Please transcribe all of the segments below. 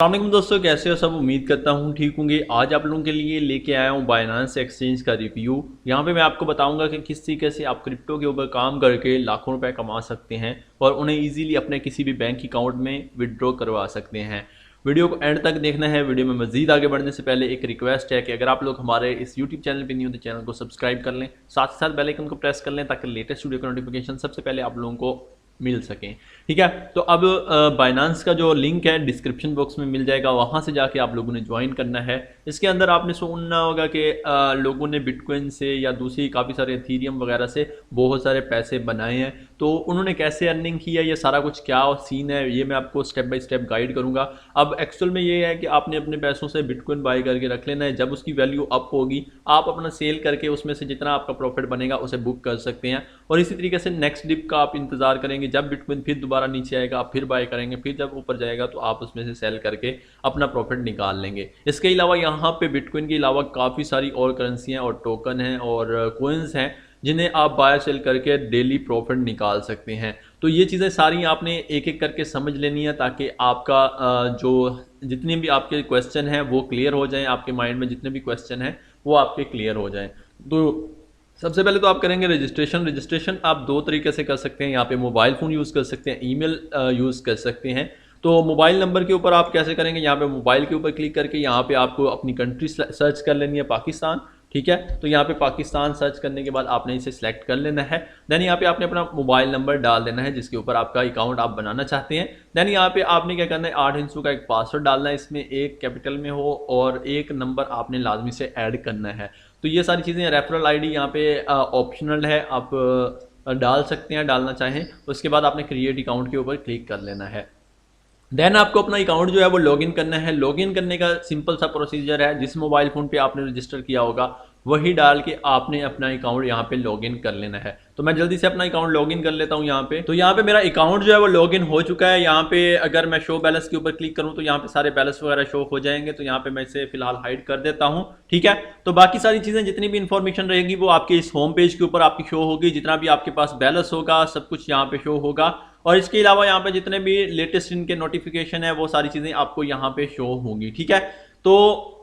अस्सलामुअलैकुम दोस्तों, कैसे हो सब। उम्मीद करता हूँ ठीक होंगे। आज आप लोगों के लिए लेके आया हूँ बाइनांस एक्सचेंज का रिव्यू। यहाँ पे मैं आपको बताऊंगा कि किस तरीके से आप क्रिप्टो के ऊपर काम करके लाखों रुपए कमा सकते हैं और उन्हें इजीली अपने किसी भी बैंक अकाउंट में विड्रॉ करवा सकते हैं। वीडियो को एंड तक देखना है। वीडियो में मजीद आगे बढ़ने से पहले एक रिक्वेस्ट है कि अगर आप लोग हमारे इस यूट्यूब चैनल पर नहीं हो तो चैनल को सब्सक्राइब कर लें, साथ ही साथ बेल आइकन को प्रेस कर लें ताकि लेटेस्ट वीडियो का नोटिफिकेशन सबसे पहले आप लोगों को मिल सकें। ठीक है, तो अब बाइनांस का जो लिंक है डिस्क्रिप्शन बॉक्स में मिल जाएगा, वहाँ से जाके आप लोगों ने ज्वाइन करना है। इसके अंदर आपने सुनना होगा कि लोगों ने बिटकॉइन से या दूसरी काफ़ी सारे एथीरियम वगैरह से बहुत सारे पैसे बनाए हैं। तो उन्होंने कैसे अर्निंग की है, ये सारा कुछ क्या सीन है, ये मैं आपको स्टेप बाय स्टेप गाइड करूँगा। अब एक्चुअल में ये है कि आपने अपने पैसों से बिटकॉइन बाई करके रख लेना है। जब उसकी वैल्यू अप होगी आप अपना सेल करके उसमें से जितना आपका प्रॉफिट बनेगा उसे बुक कर सकते हैं। और इसी तरीके से नेक्स्ट डिप का आप इंतजार करेंगे, जब बिटकॉइन फिर दोबारा नीचे आएगा आप फिर बाय करेंगे, फिर जब ऊपर जाएगा तो आप उसमें से सेल करके अपना प्रॉफिट निकाल लेंगे। इसके अलावा यहाँ पे बिटकॉइन के अलावा काफ़ी सारी और करेंसियाँ और टोकन हैं और कोइंस हैं जिन्हें आप बाय सेल करके डेली प्रॉफिट निकाल सकते हैं। तो ये चीज़ें सारी आपने एक एक करके समझ लेनी है ताकि आपका जो जितने भी आपके क्वेश्चन हैं वो क्लियर हो जाएं, आपके माइंड में जितने भी क्वेश्चन हैं वो आपके क्लियर हो जाएं। तो सबसे पहले तो आप करेंगे रजिस्ट्रेशन आप दो तरीके से कर सकते हैं। यहाँ पे मोबाइल फ़ोन यूज़ कर सकते हैं, ईमेल यूज़ कर सकते हैं। तो मोबाइल नंबर के ऊपर आप कैसे करेंगे, यहाँ पे मोबाइल के ऊपर क्लिक करके यहाँ पे आपको अपनी कंट्री सर्च कर लेनी है, पाकिस्तान। ठीक है, तो यहाँ पे पाकिस्तान सर्च करने के बाद आपने इसे सिलेक्ट कर लेना है। देन यहाँ पे आपने अपना मोबाइल नंबर डाल देना है जिसके ऊपर आपका अकाउंट आप बनाना चाहते हैं। देन यहाँ पे आपने क्या करना है, 8 हिस्सों का एक पासवर्ड डालना है, इसमें एक कैपिटल में हो और एक नंबर आपने लाजमी से ऐड करना है। तो ये सारी चीज़ें, रेफरल आईडी यहाँ पे ऑप्शनल है, आप डाल सकते हैं डालना चाहें। उसके बाद आपने क्रिएट अकाउंट के ऊपर क्लिक कर लेना है। देन आपको अपना अकाउंट जो है वो लॉगिन करना है। लॉगिन करने का सिंपल सा प्रोसीजर है, जिस मोबाइल फ़ोन पे आपने रजिस्टर किया होगा वही डाल के आपने अपना अकाउंट यहाँ पे लॉगिन कर लेना है। तो मैं जल्दी से अपना अकाउंट लॉगिन कर लेता हूँ यहाँ पे। तो यहाँ पे मेरा अकाउंट जो है वो लॉगिन हो चुका है। यहाँ पे अगर मैं शो बैलेंस के ऊपर क्लिक करूँ तो यहाँ पे सारे बैलेंस वगैरह शो हो जाएंगे। तो यहाँ पे मैं इसे फिलहाल हाइड कर देता हूँ। ठीक है, तो बाकी सारी चीज़ें जितनी भी इंफॉर्मेशन रहेगी वो आपके इस होम पेज के ऊपर आपकी शो होगी। जितना भी आपके पास बैलेंस होगा सब कुछ यहाँ पे शो होगा। और इसके अलावा यहाँ पे जितने भी लेटेस्ट इनके नोटिफिकेशन है वो सारी चीज़ें आपको यहाँ पे शो होंगी। ठीक है, तो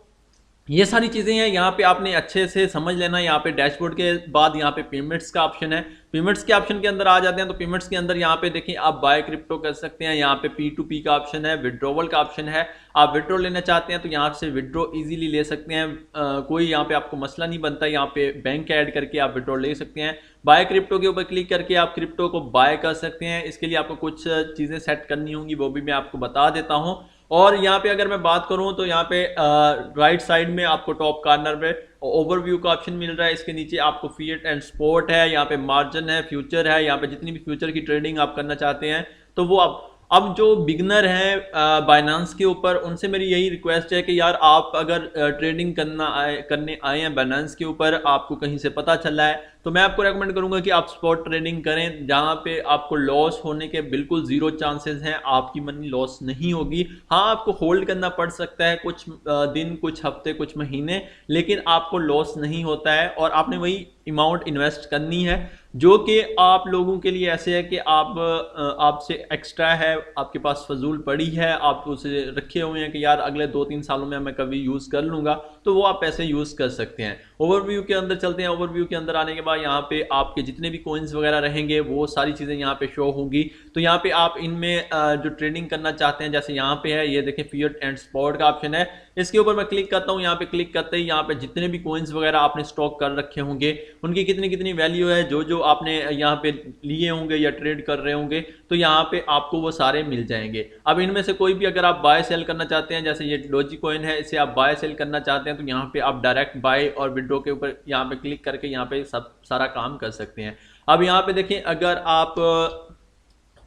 ये सारी चीज़ें हैं, यहाँ पे आपने अच्छे से समझ लेना। यहाँ पे डैशबोर्ड के बाद यहाँ पे पेमेंट्स का ऑप्शन है। पेमेंट्स के ऑप्शन के अंदर आ जाते हैं तो पेमेंट्स के अंदर यहाँ पे देखिए आप बाय क्रिप्टो कर सकते हैं। यहाँ पे P2P का ऑप्शन है, विड्रॉवल का ऑप्शन है। आप विड्रॉ लेना चाहते हैं तो यहाँ से विड्रॉ इजीली ले सकते हैं, कोई यहाँ पे आपको मसला नहीं बनता। यहाँ पे बैंक ऐड करके आप विड्रॉ ले सकते हैं। बाय क्रिप्टो के ऊपर क्लिक करके आप क्रिप्टो को बाय कर सकते हैं। इसके लिए आपको कुछ चीज़ें सेट करनी होंगी, वो भी मैं आपको बता देता हूँ। और यहाँ पे अगर मैं बात करूँ तो यहाँ पे राइट साइड में आपको टॉप कॉर्नर पे ओवरव्यू का ऑप्शन मिल रहा है। इसके नीचे आपको फिएट एंड स्पॉट है, यहाँ पे मार्जिन है, फ्यूचर है। यहाँ पे जितनी भी फ्यूचर की ट्रेडिंग आप करना चाहते हैं तो वो आप अब जो बिगनर हैं बाइनांस के ऊपर उनसे मेरी यही रिक्वेस्ट है कि यार आप अगर ट्रेडिंग करने आए हैं बाइनांस के ऊपर, आपको कहीं से पता चला है तो मैं आपको रेकमेंड करूंगा कि आप स्पॉट ट्रेडिंग करें, जहां पे आपको लॉस होने के बिल्कुल जीरो चांसेस हैं। आपकी मनी लॉस नहीं होगी। हाँ, आपको होल्ड करना पड़ सकता है कुछ दिन, कुछ हफ्ते, कुछ महीने, लेकिन आपको लॉस नहीं होता है। और आपने वही अमाउंट इन्वेस्ट करनी है जो कि आप लोगों के लिए ऐसे है कि आपसे एक्स्ट्रा है, आपके पास फजूल पड़ी है, आप उसे रखे हुए हैं कि यार अगले 2-3 सालों में मैं कभी यूज़ कर लूँगा, तो वो आप पैसे यूज़ कर सकते हैं। ओवरव्यू के अंदर चलते हैं। ओवरव्यू के अंदर आने के बाद यहाँ पे आपके जितने भी कॉइन्स वगैरह रहेंगे वो सारी चीज़ें यहाँ पे शो होंगी। तो यहाँ पे आप इनमें जो ट्रेडिंग करना चाहते हैं, जैसे यहाँ पे है, ये देखें फिएट एंड स्पॉट का ऑप्शन है, इसके ऊपर मैं क्लिक करता हूँ। यहाँ पे क्लिक करते ही यहाँ पे जितने भी कॉइन्स वगैरह आपने स्टॉक कर रखे होंगे उनकी कितनी कितनी वैल्यू है, जो जो आपने यहाँ पे लिए होंगे या ट्रेड कर रहे होंगे, तो यहाँ पे आपको वो सारे मिल जाएंगे। अब इनमें से कोई भी अगर आप बाय सेल करना चाहते हैं, जैसे ये डोजी कॉइन है, इसे आप बाय सेल करना चाहते हैं तो यहाँ पे आप डायरेक्ट बाय और विड्रॉ के ऊपर यहाँ पे क्लिक करके यहाँ पे सब सारा काम कर सकते हैं। अब यहाँ पे देखें, अगर आप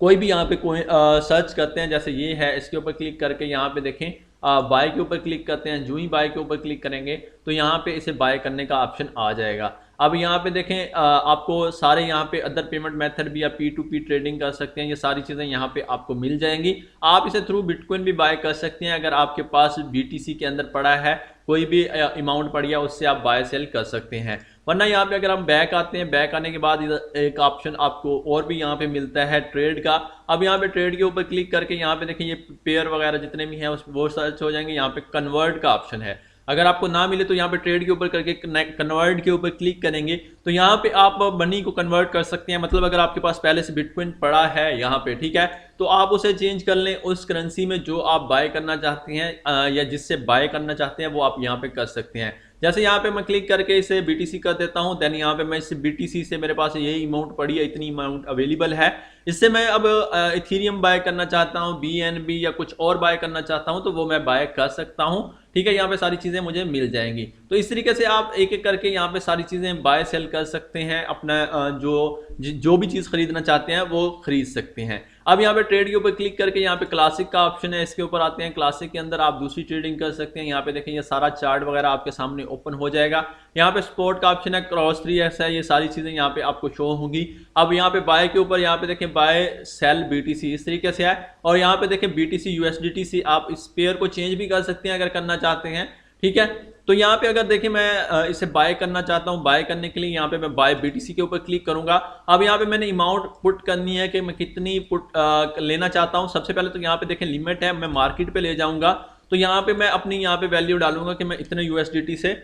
कोई भी यहाँ पे कोई सर्च करते हैं, जैसे ये है, इसके ऊपर क्लिक करके यहाँ पे देखें बाय के ऊपर क्लिक करते हैं। जो ही बाय के ऊपर क्लिक करेंगे तो यहाँ पे इसे बाय करने का ऑप्शन आ जाएगा। अब यहाँ पे देखें आपको सारे यहाँ पे अदर पेमेंट मेथड भी, आप P2P ट्रेडिंग कर सकते हैं, ये सारी चीज़ें यहाँ पे आपको मिल जाएंगी। आप इसे थ्रू बिटकॉइन भी बाय कर सकते हैं। अगर आपके पास BTC के अंदर पड़ा है, कोई भी अमाउंट पड़ गया उससे आप बाय सेल कर सकते हैं। वरना यहाँ पे अगर हम बैक आते हैं, बैक आने के बाद इधर एक ऑप्शन आपको और भी यहाँ पे मिलता है ट्रेड का। अब यहाँ पे ट्रेड के ऊपर क्लिक करके यहाँ पे देखें ये पेयर वगैरह जितने भी हैं वो सर्च हो जाएंगे। यहाँ पे कन्वर्ट का ऑप्शन है, अगर आपको ना मिले तो यहाँ पे ट्रेड के ऊपर करके कन्वर्ट के ऊपर क्लिक करेंगे तो यहाँ पे आप मनी को कन्वर्ट कर सकते हैं। मतलब अगर आपके पास पहले से बिटकॉइन पड़ा है यहाँ पे, ठीक है, तो आप उसे चेंज कर लें उस करेंसी में जो आप बाय करना चाहते हैं या जिससे बाय करना चाहते हैं वो आप यहाँ पे कर सकते हैं। जैसे यहाँ पे मैं क्लिक करके इसे BTC कर देता हूँ, देन यहाँ पे मैं इसे BTC से मेरे पास यही अमाउंट पड़ी है, इतनी अमाउंट अवेलेबल है। इससे मैं अब इथेरियम बाय करना चाहता हूँ, BNB या कुछ और बाय करना चाहता हूँ तो वो मैं बाय कर सकता हूँ, ठीक है। यहाँ पे सारी चीजें मुझे मिल जाएंगी। तो इस तरीके से आप एक एक करके यहाँ पे सारी चीजें बाय सेल कर सकते हैं, अपना जो भी चीज खरीदना चाहते हैं वो खरीद सकते हैं। अब यहाँ पे ट्रेड के ऊपर क्लिक करके यहाँ पे क्लासिक का ऑप्शन है, इसके ऊपर आते हैं। क्लासिक के अंदर आप दूसरी ट्रेडिंग कर सकते हैं। यहाँ पे देखें ये सारा चार्ट वगैरह आपके सामने ओपन हो जाएगा। यहाँ पे स्पॉट का ऑप्शन है, क्रॉस 3x है, ये सारी चीजें यहाँ पे आपको शो होंगी। अब यहाँ पे बाय के ऊपर यहाँ पे देखें बाय सेल BTC इस तरीके से है, और यहाँ पे देखें BTC USDT से आप इस पेयर को चेंज भी कर सकते हैं अगर करना चाहते हैं, ठीक है। तो यहाँ पे अगर देखें मैं इसे बाय करना चाहता हूँ, बाय करने के लिए यहाँ पे मैं बाय BTC के ऊपर क्लिक करूंगा। अब यहाँ पे मैंने अमाउंट पुट करनी है कि मैं कितनी पुट लेना चाहता हूँ। सबसे पहले तो यहाँ पे देखें लिमिट है, मैं मार्केट पे ले जाऊंगा तो यहाँ पे मैं अपनी यहाँ पे वैल्यू डालूंगा कि मैं इतने USDT से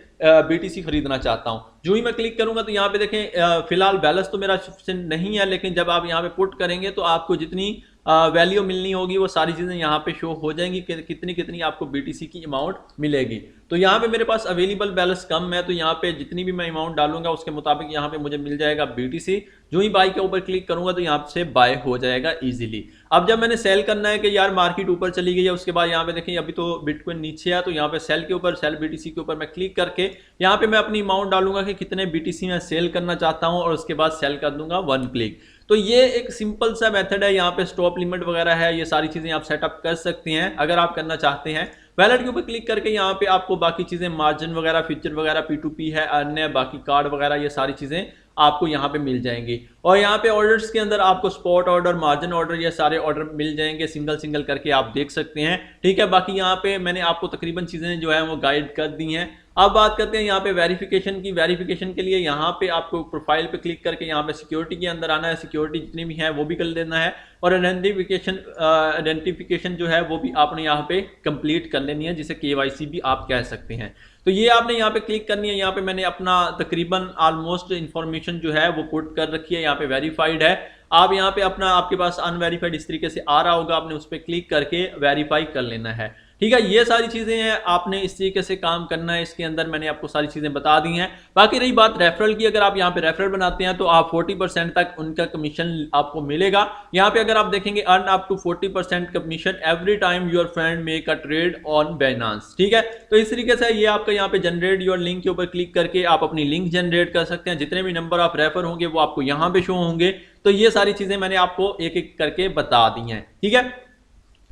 BTC खरीदना चाहता हूँ। जो ही मैं क्लिक करूंगा तो यहाँ पे देखें फिलहाल बैलेंस तो मेरा नहीं है, लेकिन जब आप यहाँ पे पुट करेंगे तो आपको जितनी वैल्यू मिलनी होगी वो सारी चीजें यहाँ पे शो हो जाएंगी कि कितनी कितनी आपको BTC की अमाउंट मिलेगी। तो यहाँ पे मेरे पास अवेलेबल बैलेंस कम है, तो यहाँ पे जितनी भी मैं अमाउंट डालूंगा उसके मुताबिक यहाँ पे मुझे मिल जाएगा BTC। जो ही बाय के ऊपर क्लिक करूंगा तो यहाँ से बाय हो जाएगा इजीली। अब जब मैंने सेल करना है कि यार मार्केट ऊपर चली गई है, उसके बाद यहाँ पे देखें अभी तो बिटकॉइन नीचे है, तो यहाँ पे सेल के ऊपर सेल BTC के ऊपर मैं क्लिक करके यहाँ पे मैं अपनी अमाउंट डालूंगा कि कितने BTC में सेल करना चाहता हूँ, और उसके बाद सेल कर दूंगा 1 क्लिक। तो ये एक सिंपल सा मेथड है। यहाँ पे स्टॉप लिमिट वगैरह है, ये सारी चीजें आप सेटअप कर सकते हैं अगर आप करना चाहते हैं। वैलेट के ऊपर क्लिक करके यहाँ पे आपको बाकी चीजें मार्जिन वगैरह, फीचर वगैरह, P2P है, अन्य बाकी कार्ड वगैरह, ये सारी चीजें आपको यहाँ पे मिल जाएंगी। और यहाँ पे ऑर्डर्स के अंदर आपको स्पॉट ऑर्डर, मार्जिन ऑर्डर, ये सारे ऑर्डर मिल जाएंगे, सिंगल सिंगल करके आप देख सकते हैं, ठीक है। बाकी यहाँ पे मैंने आपको तकरीबन चीजें जो है वो गाइड कर दी हैं। अब बात करते हैं यहाँ पे वेरिफिकेशन की। वेरिफिकेशन के लिए यहाँ पे आपको प्रोफाइल पे क्लिक करके यहाँ पे सिक्योरिटी के अंदर आना है, सिक्योरिटी जितनी भी है वो भी कर लेना है, और आइडेंटिफिकेशन जो है वो भी आपने यहाँ पे कंप्लीट कर लेनी है, जिसे KYC भी आप कह सकते हैं। तो ये आपने यहाँ पे क्लिक करनी है। यहाँ पे मैंने अपना तकरीबन ऑलमोस्ट इंफॉर्मेशन जो है वो पुट कर रखी है, यहाँ पे वेरीफाइड है। आप यहाँ पे अपना, आपके पास अनवेरीफाइड इस तरीके से आ रहा होगा, आपने उस पर क्लिक करके वेरीफाई कर लेना है, ठीक है। ये सारी चीजें हैं, आपने इस तरीके से काम करना है। इसके अंदर मैंने आपको सारी चीजें बता दी हैं। बाकी रही बात रेफरल की, अगर आप यहाँ पे रेफरल बनाते हैं तो आप 40% तक उनका कमीशन आपको मिलेगा। यहाँ पे अगर आप देखेंगे earn up to 40% commission every time your friend make a trade on Binance, ठीक है। तो इस तरीके से ये आपका यहाँ पे जनरेट योर लिंक के ऊपर क्लिक करके आप अपनी लिंक जनरेट कर सकते हैं। जितने भी नंबर ऑफ रेफर होंगे वो आपको यहाँ पे शो होंगे। तो ये सारी चीजें मैंने आपको एक एक करके बता दी हैं, ठीक है।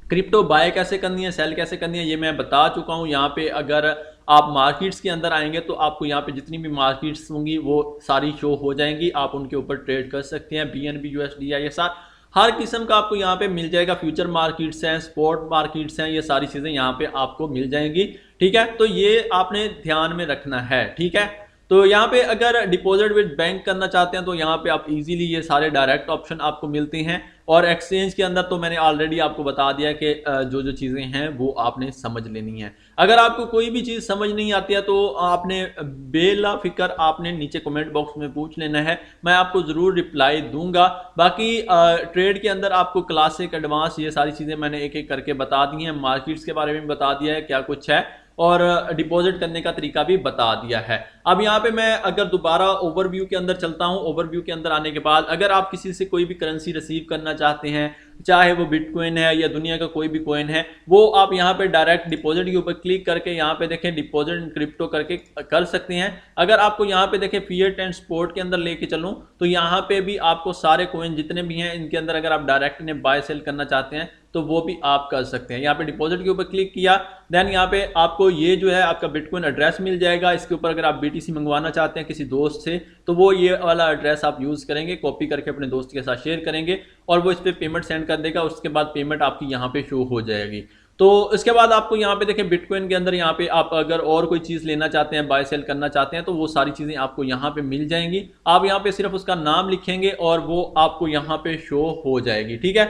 क्रिप्टो बाय कैसे करनी है, सेल कैसे करनी है, ये मैं बता चुका हूँ। यहाँ पे अगर आप मार्केट्स के अंदर आएंगे तो आपको यहाँ पे जितनी भी मार्केट्स होंगी वो सारी शो हो जाएंगी, आप उनके ऊपर ट्रेड कर सकते हैं। BNB USD या ये हर किस्म का आपको यहाँ पे मिल जाएगा। फ्यूचर मार्केट्स हैं, स्पॉट मार्केट्स हैं, ये सारी चीज़ें यहाँ पे आपको मिल जाएंगी, ठीक है। तो ये आपने ध्यान में रखना है, ठीक है। तो यहाँ पे अगर डिपॉजिट विद बैंक करना चाहते हैं तो यहाँ पे आप इजीली ये सारे डायरेक्ट ऑप्शन आपको मिलते हैं। और एक्सचेंज के अंदर तो मैंने ऑलरेडी आपको बता दिया कि जो जो चीज़ें हैं वो आपने समझ लेनी है। अगर आपको कोई भी चीज़ समझ नहीं आती है तो आपने बेला फिक्र आपने नीचे कमेंट बॉक्स में पूछ लेना है, मैं आपको ज़रूर रिप्लाई दूंगा। बाकी ट्रेड के अंदर आपको क्लासिक, एडवांस, ये सारी चीज़ें मैंने एक एक करके बता दी हैं। मार्केट्स के बारे में बता दिया है क्या कुछ है, और डिपॉजिट करने का तरीका भी बता दिया है। अब यहाँ पे मैं अगर दोबारा ओवरव्यू के अंदर चलता हूँ, ओवरव्यू के अंदर आने के बाद अगर आप किसी से कोई भी करेंसी रिसीव करना चाहते हैं, चाहे वो बिटकॉइन है या दुनिया का कोई भी कॉइन है, वो आप यहाँ पे डायरेक्ट डिपॉजिट के ऊपर क्लिक करके यहाँ पे देखें डिपॉजिट इन क्रिप्टो करके कर सकते हैं। अगर आपको यहाँ पे देखें फिएट एंड स्पॉट के अंदर लेके चलूँ तो यहाँ पे भी आपको सारे कॉइन जितने भी हैं इनके अंदर अगर आप डायरेक्ट इन्हें बाय सेल करना चाहते हैं तो वो भी आप कर सकते हैं। यहाँ पे डिपॉजिट के ऊपर क्लिक किया, देन यहाँ पे आपको ये जो है आपका बिटकॉइन एड्रेस मिल जाएगा। इसके ऊपर अगर आप BTC मंगवाना चाहते हैं किसी दोस्त से तो वो ये वाला एड्रेस आप यूज़ करेंगे, कॉपी करके अपने दोस्त के साथ शेयर करेंगे और वो इस पर पेमेंट सेंड कर देगा। उसके बाद पेमेंट आपकी यहाँ पे शो हो जाएगी। तो इसके बाद आपको यहाँ पे देखें बिटकॉइन के अंदर यहाँ पे आप अगर और कोई चीज़ लेना चाहते हैं, बाय सेल करना चाहते हैं, तो वो सारी चीज़ें आपको यहाँ पे मिल जाएंगी। आप यहाँ पे सिर्फ उसका नाम लिखेंगे और वो आपको यहाँ पे शो हो जाएगी। ठीक है,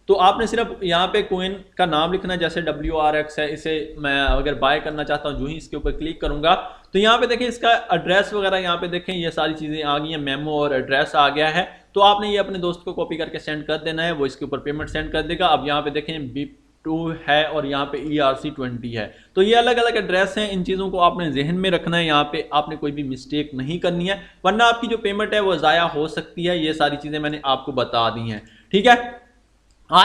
तो आपने सिर्फ यहाँ पे कोइन का नाम लिखना है, जैसे WRX है, इसे मैं अगर बाय करना चाहता हूँ, जो ही इसके ऊपर क्लिक करूंगा तो यहाँ पे देखें इसका एड्रेस वगैरह यहाँ पे देखें ये सारी चीज़ें आ गई हैं, मेमो और एड्रेस आ गया है। तो आपने ये अपने दोस्त को कॉपी करके सेंड कर देना है, वो इसके ऊपर पेमेंट सेंड कर देगा। अब यहाँ पे देखें BIP2 है और यहाँ पे ERC20 है, तो ये अलग अलग एड्रेस हैं। इन चीज़ों को आपने जहन में रखना है, यहाँ पे आपने कोई भी मिस्टेक नहीं करनी है, वरना आपकी जो पेमेंट है वो ज़ाया हो सकती है। ये सारी चीज़ें मैंने आपको बता दी हैं। ठीक है,